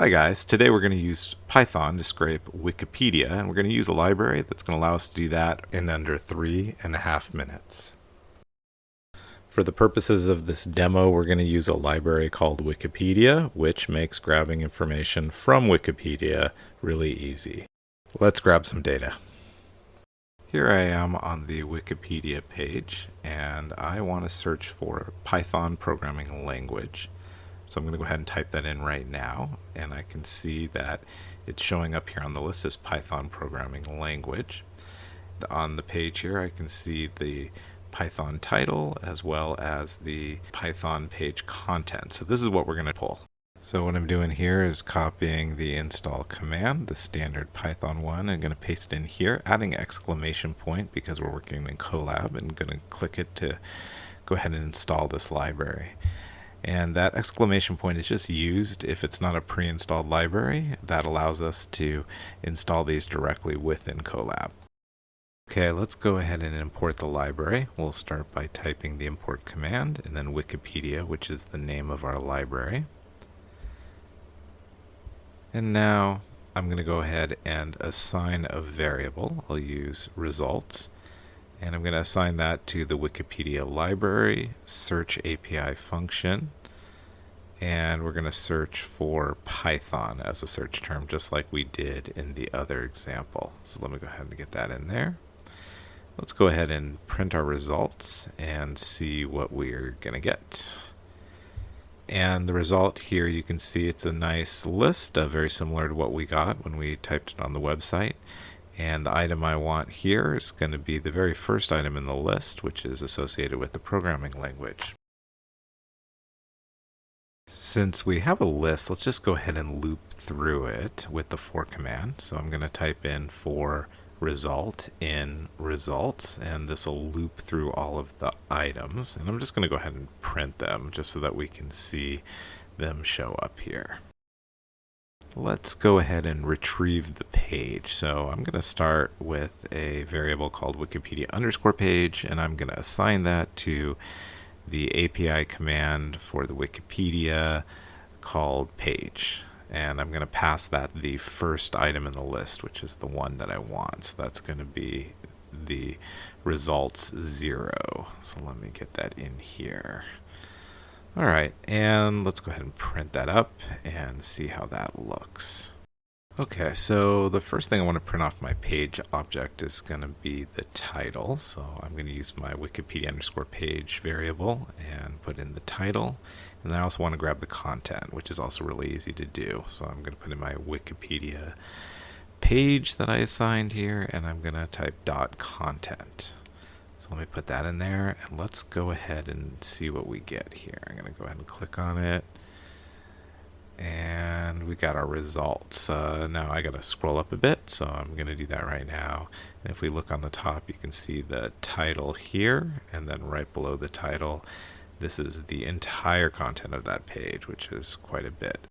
Hi guys, today we're going to use Python to scrape Wikipedia, and we're going to use a library that's going to allow us to do that in under 3.5 minutes. For the purposes of this demo, we're going to use a library called Wikipedia, which makes grabbing information from Wikipedia really easy. Let's grab some data. Here I am on the Wikipedia page, and I want to search for Python programming language. So I'm going to go ahead and type that in right now, and I can see that it's showing up here on the list as Python programming language. On the page here I can see the Python title as well as the Python page content. So this is what we're going to pull. So what I'm doing here is copying the install command, the standard Python one, and going to paste it in here, adding exclamation point because we're working in Colab, and going to click it to go ahead and install this library. And that exclamation point is just used if it's not a pre-installed library. That allows us to install these directly within Colab. Okay, let's go ahead and import the library. We'll start by typing the import command and then Wikipedia, which is the name of our library. And now I'm going to go ahead and assign a variable. I'll use results. And I'm going to assign that to the Wikipedia library search API function, and we're going to search for Python as a search term just like we did in the other example. So let me go ahead and get that in there. Let's go ahead and print our results and see what we're going to get. And the result here, you can see it's a nice list, very similar to what we got when we typed it on the website. And the item I want here is going to be the very first item in the list, which is associated with the programming language. Since we have a list, let's just go ahead and loop through it with the for command. So I'm going to type in for result in results, and this will loop through all of the items. And I'm just going to go ahead and print them just so that we can see them show up here. Let's go ahead and retrieve the page. So I'm going to start with a variable called Wikipedia underscore page, and I'm going to assign that to the API command for the Wikipedia called page. And I'm going to pass that the first item in the list, which is the one that I want. So that's going to be the results 0. So let me get that in here. Alright, and let's go ahead and print that up and see how that looks. Okay, so the first thing I want to print off my page object is going to be the title. So I'm going to use my Wikipedia underscore page variable and put in the title. And I also want to grab the content, which is also really easy to do. So I'm going to put in my Wikipedia page that I assigned here, and I'm going to type .content. So let me put that in there, and let's go ahead and see what we get here. I'm going to go ahead and click on it, and we got our results. Now I got to scroll up a bit, so I'm going to do that right now. And if we look on the top, you can see the title here, and then right below the title, this is the entire content of that page, which is quite a bit.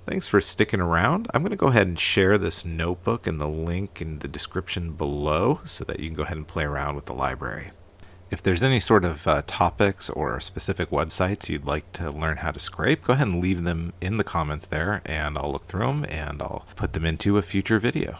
Thanks for sticking around. I'm going to go ahead and share this notebook and the link in the description below so that you can go ahead and play around with the library. If there's any sort of topics or specific websites you'd like to learn how to scrape, go ahead and leave them in the comments there, and I'll look through them and I'll put them into a future video.